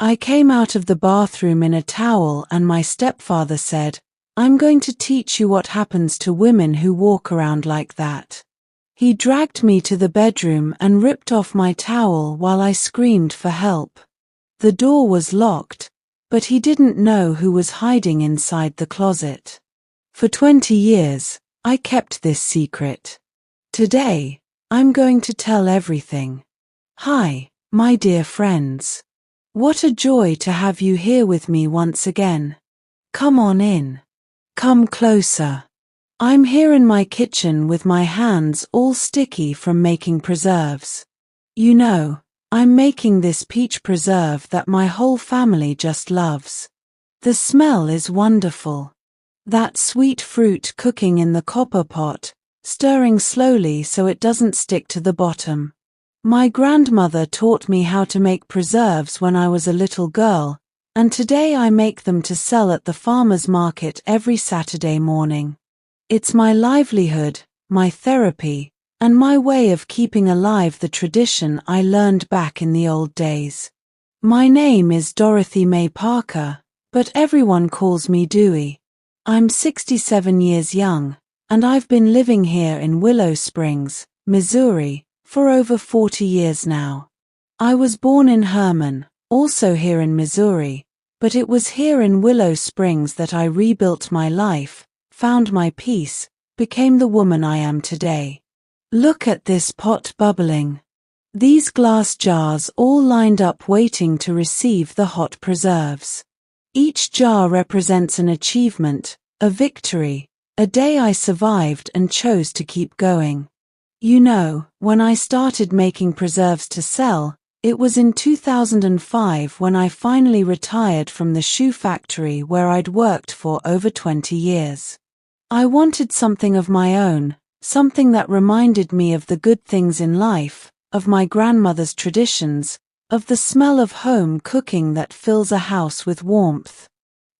I came out of the bathroom in a towel and my stepfather said, "I'm going to teach you what happens to women who walk around like that." He dragged me to the bedroom and ripped off my towel while I screamed for help. The door was locked, but he didn't know who was hiding inside the closet. For 20 years, I kept this secret. Today, I'm going to tell everything. Hi, my dear friends. What a joy to have you here with me once again. Come on in. Come closer. I'm here in my kitchen with my hands all sticky from making preserves. You know, I'm making this peach preserve that my whole family just loves. The smell is wonderful. That sweet fruit cooking in the copper pot, stirring slowly so it doesn't stick to the bottom. My grandmother taught me how to make preserves when I was a little girl, and today I make them to sell at the farmer's market every Saturday morning. It's my livelihood, my therapy, and my way of keeping alive the tradition I learned back in the old days. My name is Dorothy May Parker, but everyone calls me Dewey. I'm 67 years young, and I've been living here in Willow Springs, Missouri, for over 40 years now. I was born in Herman, also here in Missouri, but it was here in Willow Springs that I rebuilt my life, found my peace, became the woman I am today. Look at this pot bubbling. These glass jars all lined up waiting to receive the hot preserves. Each jar represents an achievement, a victory, a day I survived and chose to keep going. You know, when I started making preserves to sell, it was in 2005 when I finally retired from the shoe factory where I'd worked for over 20 years. I wanted something of my own, something that reminded me of the good things in life, of my grandmother's traditions, of the smell of home cooking that fills a house with warmth.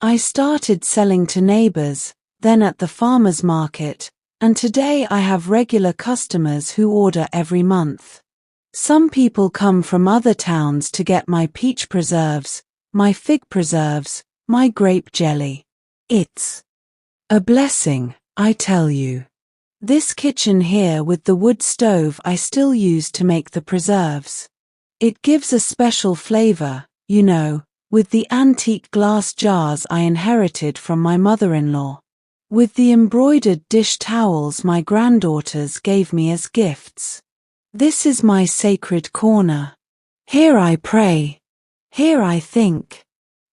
I started selling to neighbors, then at the farmer's market, and today I have regular customers who order every month. Some people come from other towns to get my peach preserves, my fig preserves, my grape jelly. It's a blessing, I tell you. This kitchen here with the wood stove I still use to make the preserves. It gives a special flavor, you know, with the antique glass jars I inherited from my mother-in-law. With the embroidered dish towels my granddaughters gave me as gifts. This is my sacred corner. Here I pray. Here I think.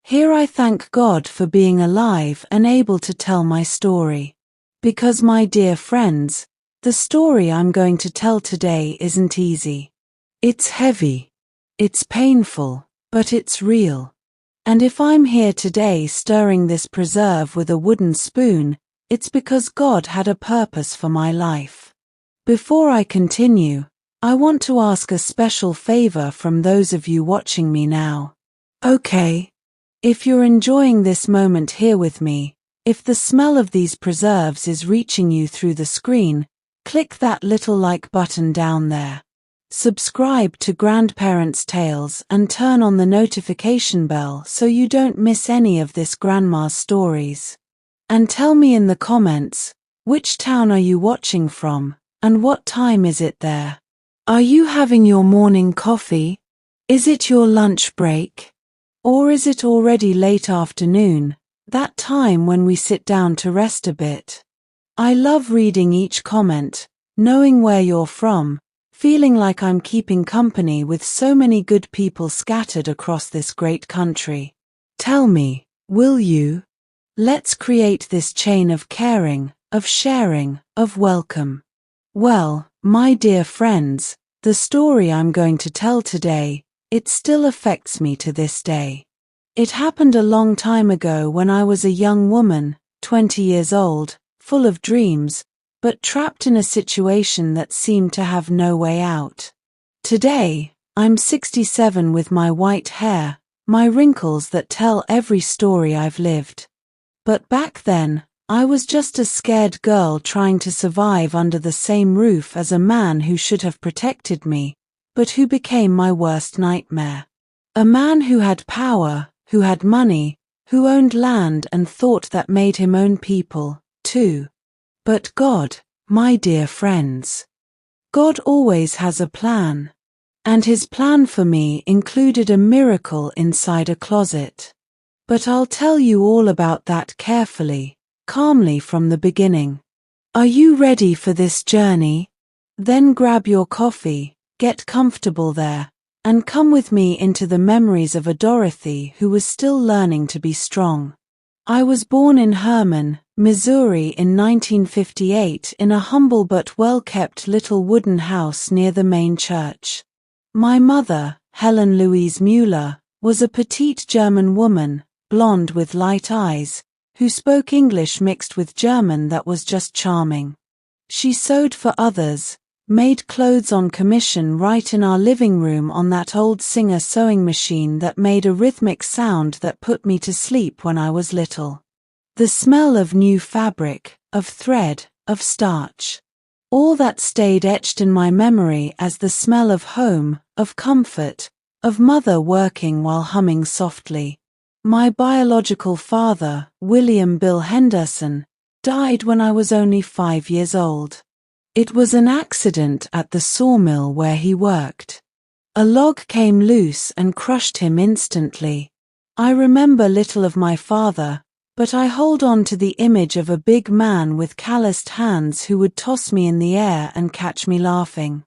Here I thank God for being alive and able to tell my story. Because, my dear friends, the story I'm going to tell today isn't easy. It's heavy. It's painful, but it's real. And if I'm here today stirring this preserve with a wooden spoon, it's because God had a purpose for my life. Before I continue, I want to ask a special favor from those of you watching me now. Okay. If you're enjoying this moment here with me, if the smell of these preserves is reaching you through the screen, click that little like button down there. Subscribe to Grandparents' Tales and turn on the notification bell so you don't miss any of this grandma's stories. And tell me in the comments, which town are you watching from, and what time is it there? Are you having your morning coffee? Is it your lunch break? Or is it already late afternoon, that time when we sit down to rest a bit? I love reading each comment, knowing where you're from, feeling like I'm keeping company with so many good people scattered across this great country. Tell me, will you? Let's create this chain of caring, of sharing, of welcome. Well, my dear friends, the story I'm going to tell today, it still affects me to this day. It happened a long time ago when I was a young woman, 20 years old, full of dreams, but trapped in a situation that seemed to have no way out. Today, I'm 67 with my white hair, my wrinkles that tell every story I've lived. But back then, I was just a scared girl trying to survive under the same roof as a man who should have protected me, but who became my worst nightmare. A man who had power, who had money, who owned land and thought that made him own people, too. But God, my dear friends, God always has a plan. And his plan for me included a miracle inside a closet. But I'll tell you all about that carefully, calmly from the beginning. Are you ready for this journey? Then grab your coffee, get comfortable there, and come with me into the memories of a Dorothy who was still learning to be strong. I was born in Herman, Missouri in 1958 in a humble but well-kept little wooden house near the main church. My mother, Helen Louise Müller, was a petite German woman, blonde with light eyes, who spoke English mixed with German that was just charming. She sewed for others, made clothes on commission right in our living room on that old Singer sewing machine that made a rhythmic sound that put me to sleep when I was little. The smell of new fabric, of thread, of starch. All that stayed etched in my memory as the smell of home, of comfort, of mother working while humming softly. My biological father, William Bill Henderson, died when I was only 5 years old. It was an accident at the sawmill where he worked. A log came loose and crushed him instantly. I remember little of my father, but I hold on to the image of a big man with calloused hands who would toss me in the air and catch me laughing.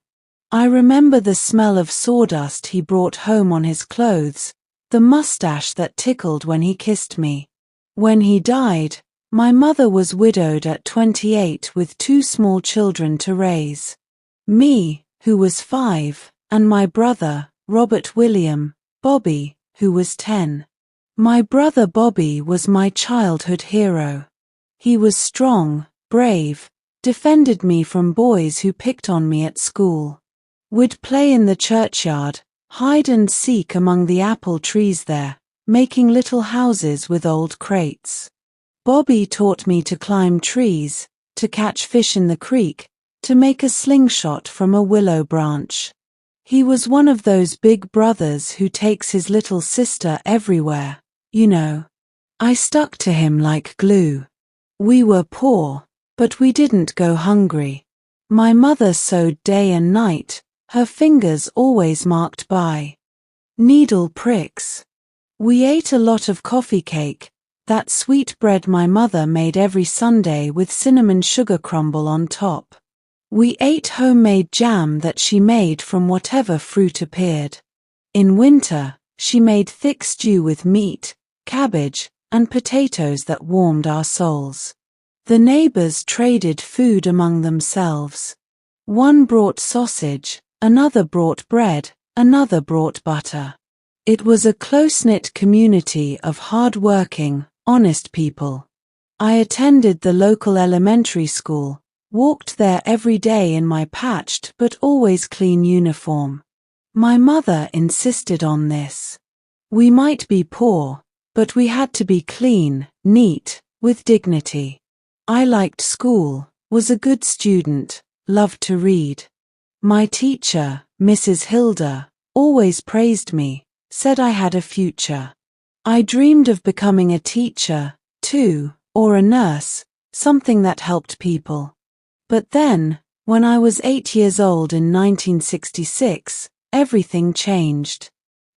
I remember the smell of sawdust he brought home on his clothes, the mustache that tickled when he kissed me. When he died, my mother was widowed at 28 with 2 small children to raise. Me, who was 5, and my brother, Robert William, Bobby, who was 10. My brother Bobby was my childhood hero. He was strong, brave, defended me from boys who picked on me at school. We'd play in the churchyard, hide and seek among the apple trees there, making little houses with old crates. Bobby taught me to climb trees, to catch fish in the creek, to make a slingshot from a willow branch. He was one of those big brothers who takes his little sister everywhere, you know. I stuck to him like glue. We were poor, but we didn't go hungry. My mother sewed day and night, her fingers always marked by needle pricks. We ate a lot of coffee cake, that sweet bread my mother made every Sunday with cinnamon sugar crumble on top. We ate homemade jam that she made from whatever fruit appeared. In winter, she made thick stew with meat, cabbage, and potatoes that warmed our souls. The neighbors traded food among themselves. One brought sausage, another brought bread, another brought butter. It was a close-knit community of hard-working, honest people. I attended the local elementary school, walked there every day in my patched but always clean uniform. My mother insisted on this. We might be poor, but we had to be clean, neat, with dignity. I liked school, was a good student, loved to read. My teacher, Mrs. Hilda, always praised me, said I had a future. I dreamed of becoming a teacher, too, or a nurse, something that helped people. But then, when I was 8 years old in 1966, everything changed.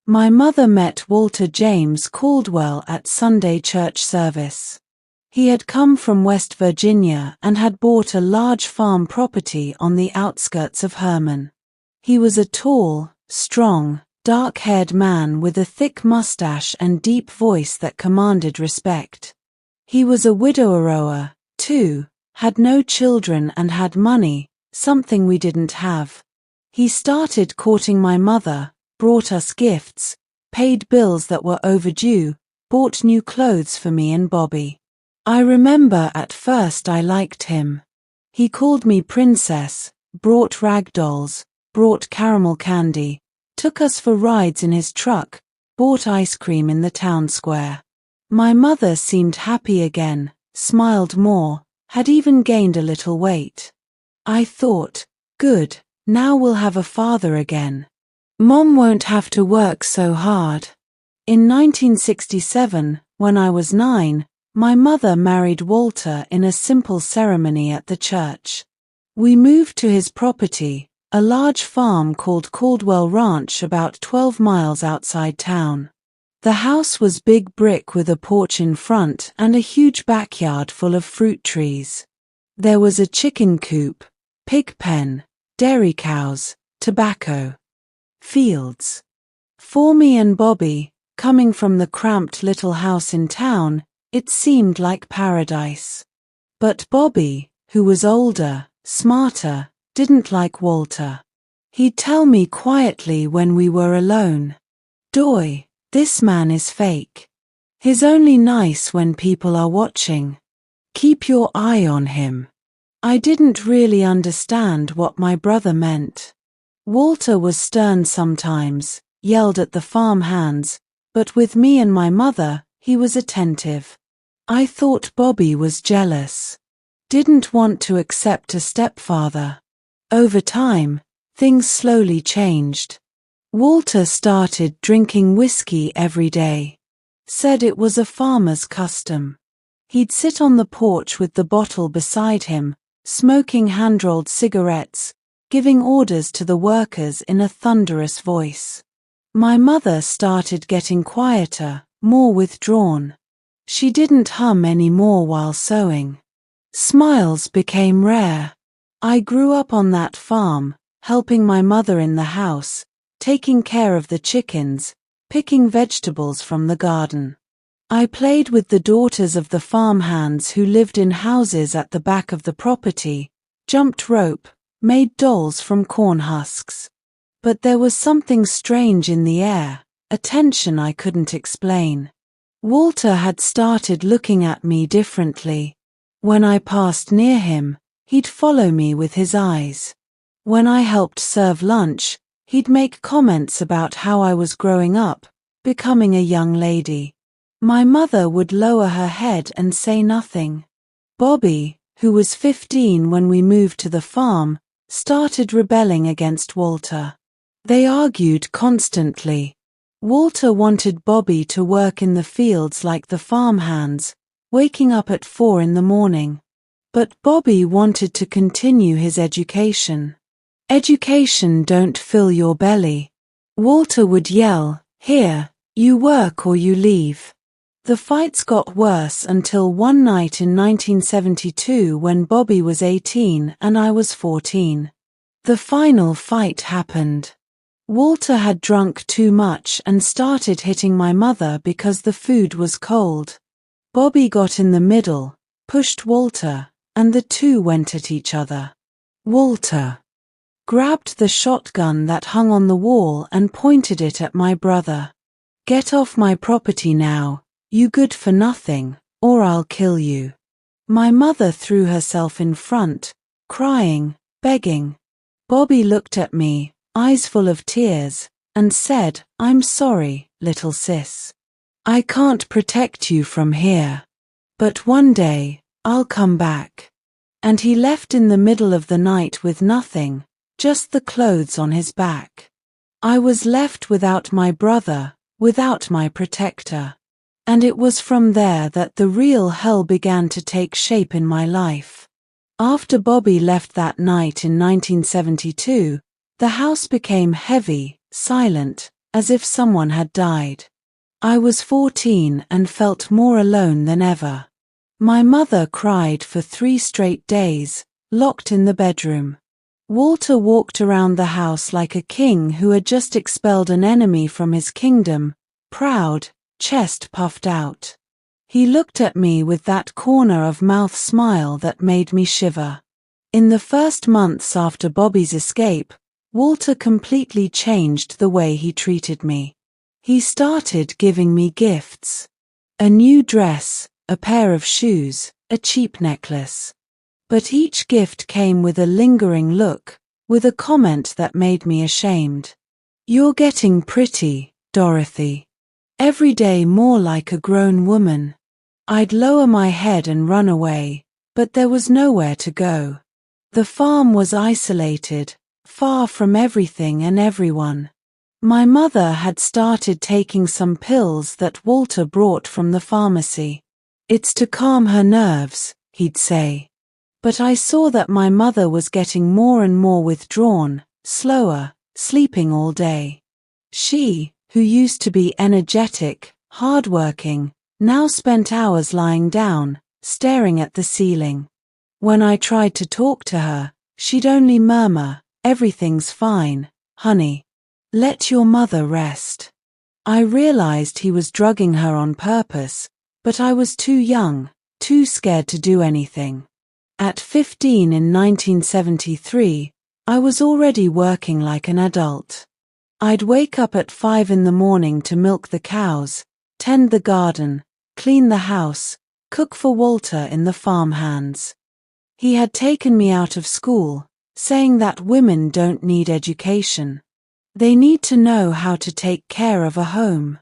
My mother met Walter James Caldwell at Sunday church service. He had come from West Virginia and had bought a large farm property on the outskirts of Herman. He was a tall, strong, dark-haired man with a thick mustache and deep voice that commanded respect. He was a widower, too, had no children and had money, something we didn't have. He started courting my mother, brought us gifts, paid bills that were overdue, bought new clothes for me and Bobby. I remember at first I liked him. He called me princess, brought rag dolls, brought caramel candy, took us for rides in his truck, bought ice cream in the town square. My mother seemed happy again, smiled more, had even gained a little weight. I thought, good, now we'll have a father again. Mom won't have to work so hard. In 1967, when I was 9, my mother married Walter in a simple ceremony at the church. We moved to his property, a large farm called Caldwell Ranch about 12 miles outside town. The house was big brick with a porch in front and a huge backyard full of fruit trees. There was a chicken coop, pig pen, dairy cows, tobacco, fields. For me and Bobby, coming from the cramped little house in town, it seemed like paradise. But Bobby, who was older, smarter, didn't like Walter. He'd tell me quietly when we were alone, "Doy, this man is fake. He's only nice when people are watching. Keep your eye on him." I didn't really understand what my brother meant. Walter was stern sometimes, yelled at the farm hands, but with me and my mother, he was attentive. I thought Bobby was jealous. Didn't want to accept a stepfather. Over time, things slowly changed. Walter started drinking whiskey every day. Said it was a farmer's custom. He'd sit on the porch with the bottle beside him, smoking hand-rolled cigarettes, giving orders to the workers in a thunderous voice. My mother started getting quieter, more withdrawn. She didn't hum anymore while sewing. Smiles became rare. I grew up on that farm, helping my mother in the house, taking care of the chickens, picking vegetables from the garden. I played with the daughters of the farmhands who lived in houses at the back of the property, jumped rope, made dolls from corn husks. But there was something strange in the air, a tension I couldn't explain. Walter had started looking at me differently. When I passed near him, he'd follow me with his eyes. When I helped serve lunch, he'd make comments about how I was growing up, becoming a young lady. My mother would lower her head and say nothing. Bobby, who was 15 when we moved to the farm, started rebelling against Walter. They argued constantly. Walter wanted Bobby to work in the fields like the farmhands, waking up at 4 in the morning. But Bobby wanted to continue his education. Education don't fill your belly. Walter would yell, "Here, you work or you leave." The fights got worse until one night in 1972 when Bobby was 18 and I was 14. The final fight happened. Walter had drunk too much and started hitting my mother because the food was cold. Bobby got in the middle, pushed Walter, and the two went at each other. Walter grabbed the shotgun that hung on the wall and pointed it at my brother. "Get off my property now, you good for nothing, or I'll kill you." My mother threw herself in front, crying, begging. Bobby looked at me, eyes full of tears, and said, "I'm sorry, little sis. I can't protect you from here. But one day, I'll come back." And he left in the middle of the night with nothing, just the clothes on his back. I was left without my brother, without my protector. And it was from there that the real hell began to take shape in my life. After Bobby left that night in 1972, the house became heavy, silent, as if someone had died. I was 14 and felt more alone than ever. My mother cried for 3 straight days, locked in the bedroom. Walter walked around the house like a king who had just expelled an enemy from his kingdom, proud, chest puffed out. He looked at me with that corner of mouth smile that made me shiver. In the first months after Bobby's escape, Walter completely changed the way he treated me. He started giving me gifts. A new dress, a pair of shoes, a cheap necklace. But each gift came with a lingering look, with a comment that made me ashamed. "You're getting pretty, Dorothy. Every day more like a grown woman." I'd lower my head and run away, but there was nowhere to go. The farm was isolated, far from everything and everyone. My mother had started taking some pills that Walter brought from the pharmacy. "It's to calm her nerves," he'd say. But I saw that my mother was getting more and more withdrawn, slower, sleeping all day. She, who used to be energetic, hardworking, now spent hours lying down, staring at the ceiling. When I tried to talk to her, she'd only murmur, "Everything's fine, honey. Let your mother rest." I realized he was drugging her on purpose, but I was too young, too scared to do anything. At 15 in 1973, I was already working like an adult. I'd wake up at 5 in the morning to milk the cows, tend the garden, clean the house, cook for Walter in the farmhands. He had taken me out of school, saying that women don't need education. They need to know how to take care of a home.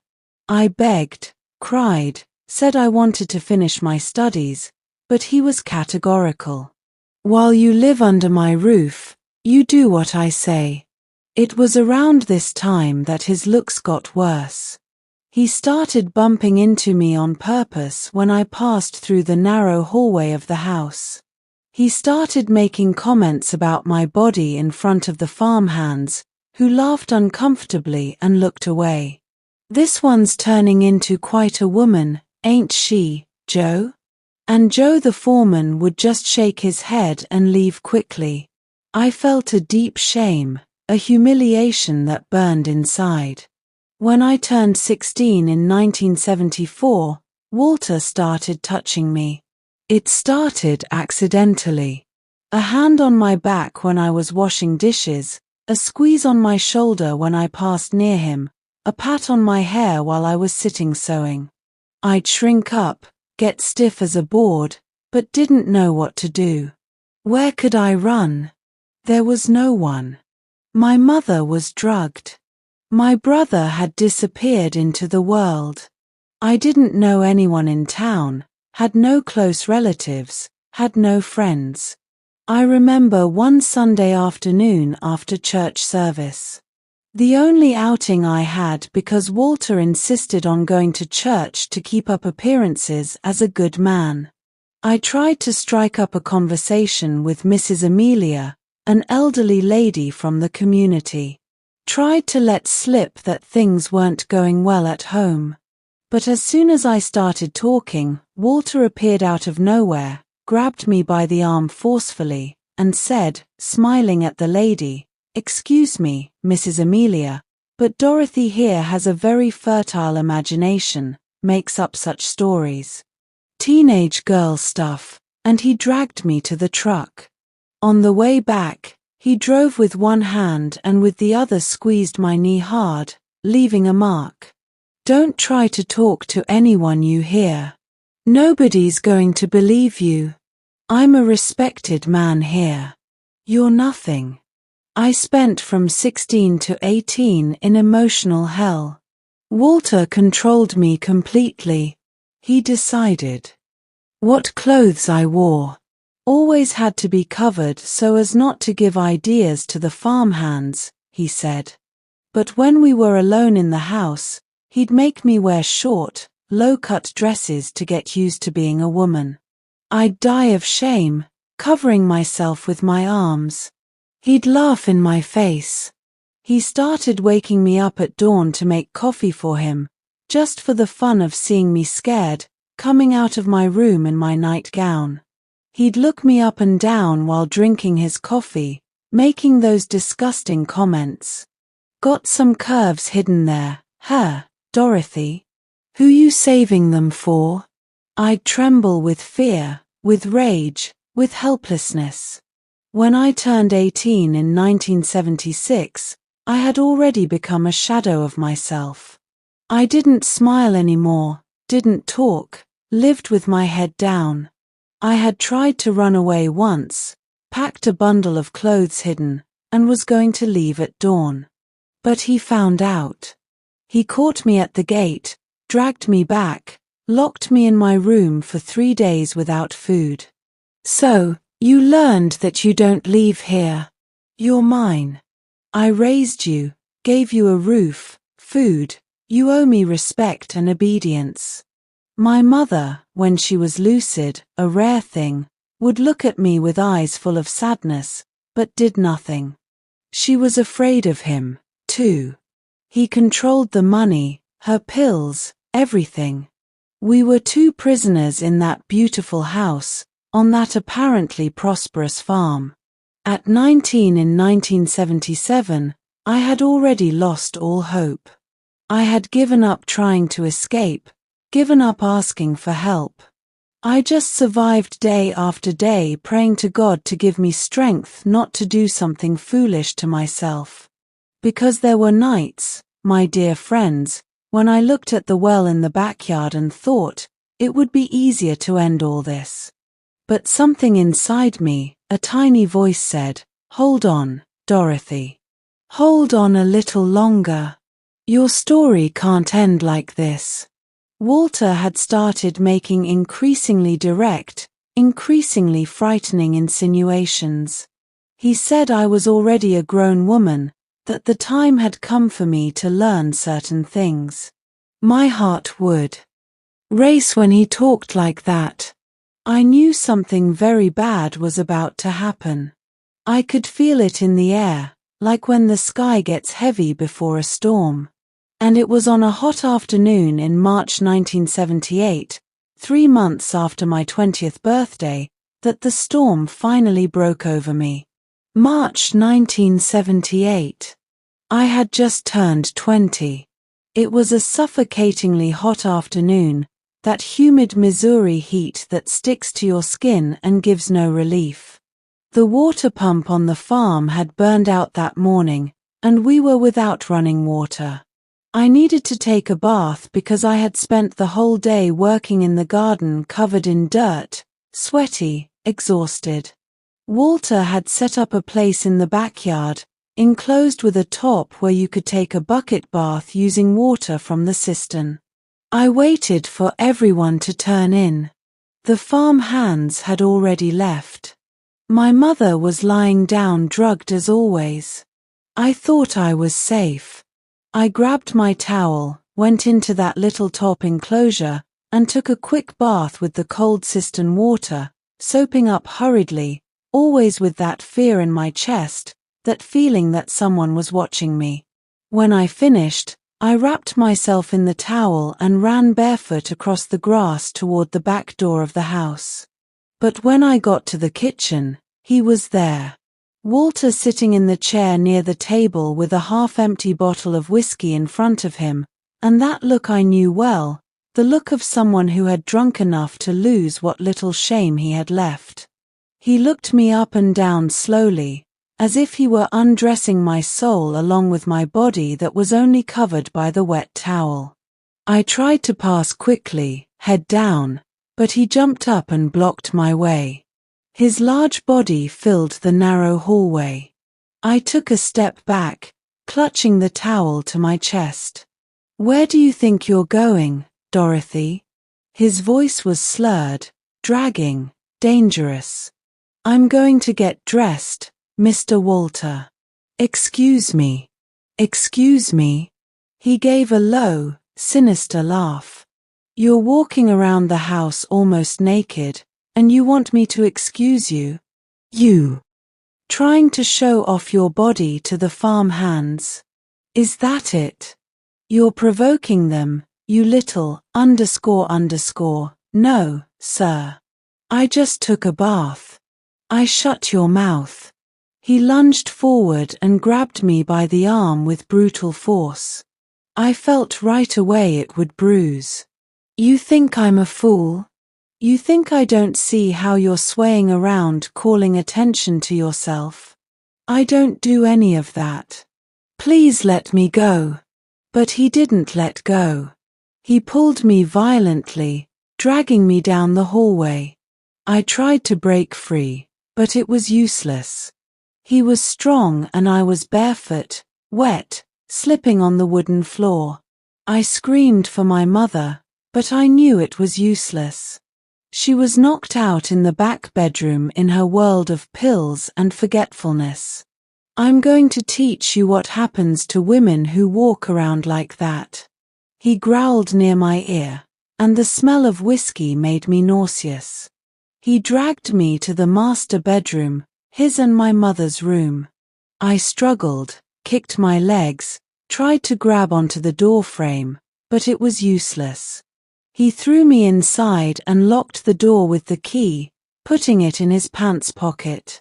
I begged, cried, said I wanted to finish my studies, but he was categorical. "While you live under my roof, you do what I say." It was around this time that his looks got worse. He started bumping into me on purpose when I passed through the narrow hallway of the house. He started making comments about my body in front of the farmhands, who laughed uncomfortably and looked away. "This one's turning into quite a woman, ain't she, Joe?" And Joe the foreman would just shake his head and leave quickly. I felt a deep shame, a humiliation that burned inside. When I turned 16 in 1974, Walter started touching me. It started accidentally. A hand on my back when I was washing dishes, a squeeze on my shoulder when I passed near him, a pat on my hair while I was sitting sewing. I'd shrink up, get stiff as a board, but didn't know what to do. Where could I run? There was no one. My mother was drugged. My brother had disappeared into the world. I didn't know anyone in town, had no close relatives, had no friends. I remember one Sunday afternoon after church service. The only outing I had because Walter insisted on going to church to keep up appearances as a good man. I tried to strike up a conversation with Mrs. Amelia, an elderly lady from the community. Tried to let slip that things weren't going well at home. But as soon as I started talking, Walter appeared out of nowhere, grabbed me by the arm forcefully, and said, smiling at the lady, "Excuse me, Mrs. Amelia, but Dorothy here has a very fertile imagination, makes up such stories. Teenage girl stuff," and he dragged me to the truck. On the way back, he drove with one hand and with the other squeezed my knee hard, leaving a mark. "Don't try to talk to anyone you hear. Nobody's going to believe you. I'm a respected man here. You're nothing." I spent from 16 to 18 in emotional hell. Walter controlled me completely. He decided what clothes I wore. Always had to be covered so as not to give ideas to the farmhands, he said. But when we were alone in the house, he'd make me wear short, low-cut dresses to get used to being a woman. I'd die of shame, covering myself with my arms. He'd laugh in my face. He started waking me up at dawn to make coffee for him, just for the fun of seeing me scared, coming out of my room in my nightgown. He'd look me up and down while drinking his coffee, making those disgusting comments. "Got some curves hidden there, huh, Dorothy? Who you saving them for?" I'd tremble with fear, with rage, with helplessness. When I turned 18 in 1976, I had already become a shadow of myself. I didn't smile anymore, didn't talk, lived with my head down. I had tried to run away once, packed a bundle of clothes hidden, and was going to leave at dawn. But he found out. He caught me at the gate, dragged me back, locked me in my room for 3 days without food. "So, you learned that you don't leave here. You're mine. I raised you, gave you a roof, food. You owe me respect and obedience. My mother, when she was lucid, a rare thing, would look at me with eyes full of sadness, but did nothing. She was afraid of him, too. He controlled the money, her pills, everything. We were two prisoners in that beautiful house, on that apparently prosperous farm. At 19 in 1977, I had already lost all hope. I had given up trying to escape, given up asking for help. I just survived day after day praying to God to give me strength not to do something foolish to myself. Because there were nights, my dear friends, when I looked at the well in the backyard and thought, it would be easier to end all this. But something inside me, a tiny voice said, "Hold on, Dorothy. Hold on a little longer. Your story can't end like this." Walter had started making increasingly direct, increasingly frightening insinuations. He said I was already a grown woman, that the time had come for me to learn certain things. My heart would race when he talked like that. I knew something very bad was about to happen. I could feel it in the air, like when the sky gets heavy before a storm. And it was on a hot afternoon in March 1978, 3 months after my 20th birthday, that the storm finally broke over me. March 1978. I had just turned 20. It was a suffocatingly hot afternoon, that humid Missouri heat that sticks to your skin and gives no relief. The water pump on the farm had burned out that morning, and we were without running water. I needed to take a bath because I had spent the whole day working in the garden covered in dirt, sweaty, exhausted. Walter had set up a place in the backyard, enclosed with a top where you could take a bucket bath using water from the cistern. I waited for everyone to turn in. The farm hands had already left. My mother was lying down drugged as always. I thought I was safe. I grabbed my towel, went into that little top enclosure, and took a quick bath with the cold cistern water, soaping up hurriedly, always with that fear in my chest, that feeling that someone was watching me. When I finished, I wrapped myself in the towel and ran barefoot across the grass toward the back door of the house. But when I got to the kitchen, he was there. Walter sitting in the chair near the table with a half-empty bottle of whiskey in front of him, and that look I knew well, the look of someone who had drunk enough to lose what little shame he had left. He looked me up and down slowly, as if he were undressing my soul along with my body that was only covered by the wet towel. I tried to pass quickly, head down, but he jumped up and blocked my way. His large body filled the narrow hallway. I took a step back, clutching the towel to my chest. "Where do you think you're going, Dorothy?" His voice was slurred, dragging, dangerous. "I'm going to get dressed, Mr. Walter." "Excuse me. Excuse me." He gave a low, sinister laugh. "You're walking around the house almost naked, and you want me to excuse you? You trying to show off your body to the farm hands? Is that it? You're provoking them, you little __. No, sir. I just took a bath. I shut your mouth." He lunged forward and grabbed me by the arm with brutal force. I felt right away it would bruise. "You think I'm a fool? You think I don't see how you're swaying around calling attention to yourself? I don't do any of that. Please let me go." But he didn't let go. He pulled me violently, dragging me down the hallway. I tried to break free, but it was useless. He was strong and I was barefoot, wet, slipping on the wooden floor. I screamed for my mother, but I knew it was useless. She was knocked out in the back bedroom in her world of pills and forgetfulness. I'm going to teach you what happens to women who walk around like that. He growled near my ear, and the smell of whiskey made me nauseous. He dragged me to the master bedroom, his and my mother's room. I struggled, kicked my legs, tried to grab onto the door frame, but it was useless. He threw me inside and locked the door with the key, putting it in his pants pocket.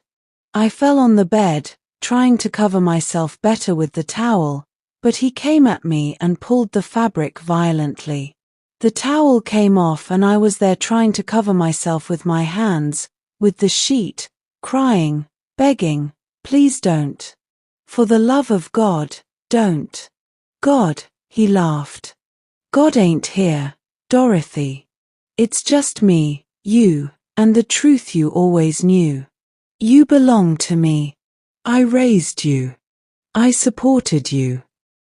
I fell on the bed, trying to cover myself better with the towel, but he came at me and pulled the fabric violently. The towel came off and I was there trying to cover myself with my hands, with the sheet, crying, begging, please don't. For the love of God, don't. God, he laughed. God ain't here, Dorothy. It's just me, you, and the truth you always knew. You belong to me. I raised you. I supported you.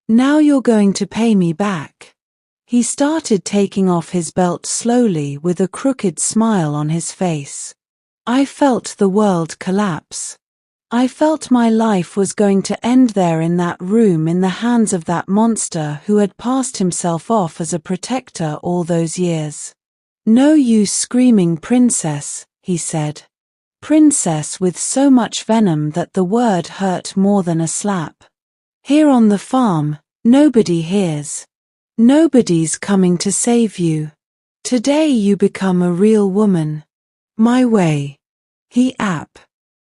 Now you're going to pay me back. He started taking off his belt slowly with a crooked smile on his face. I felt the world collapse. I felt my life was going to end there in that room in the hands of that monster who had passed himself off as a protector all those years. No use screaming princess, he said. Princess with so much venom that the word hurt more than a slap. Here on the farm, nobody hears. Nobody's coming to save you. Today you become a real woman. My way. He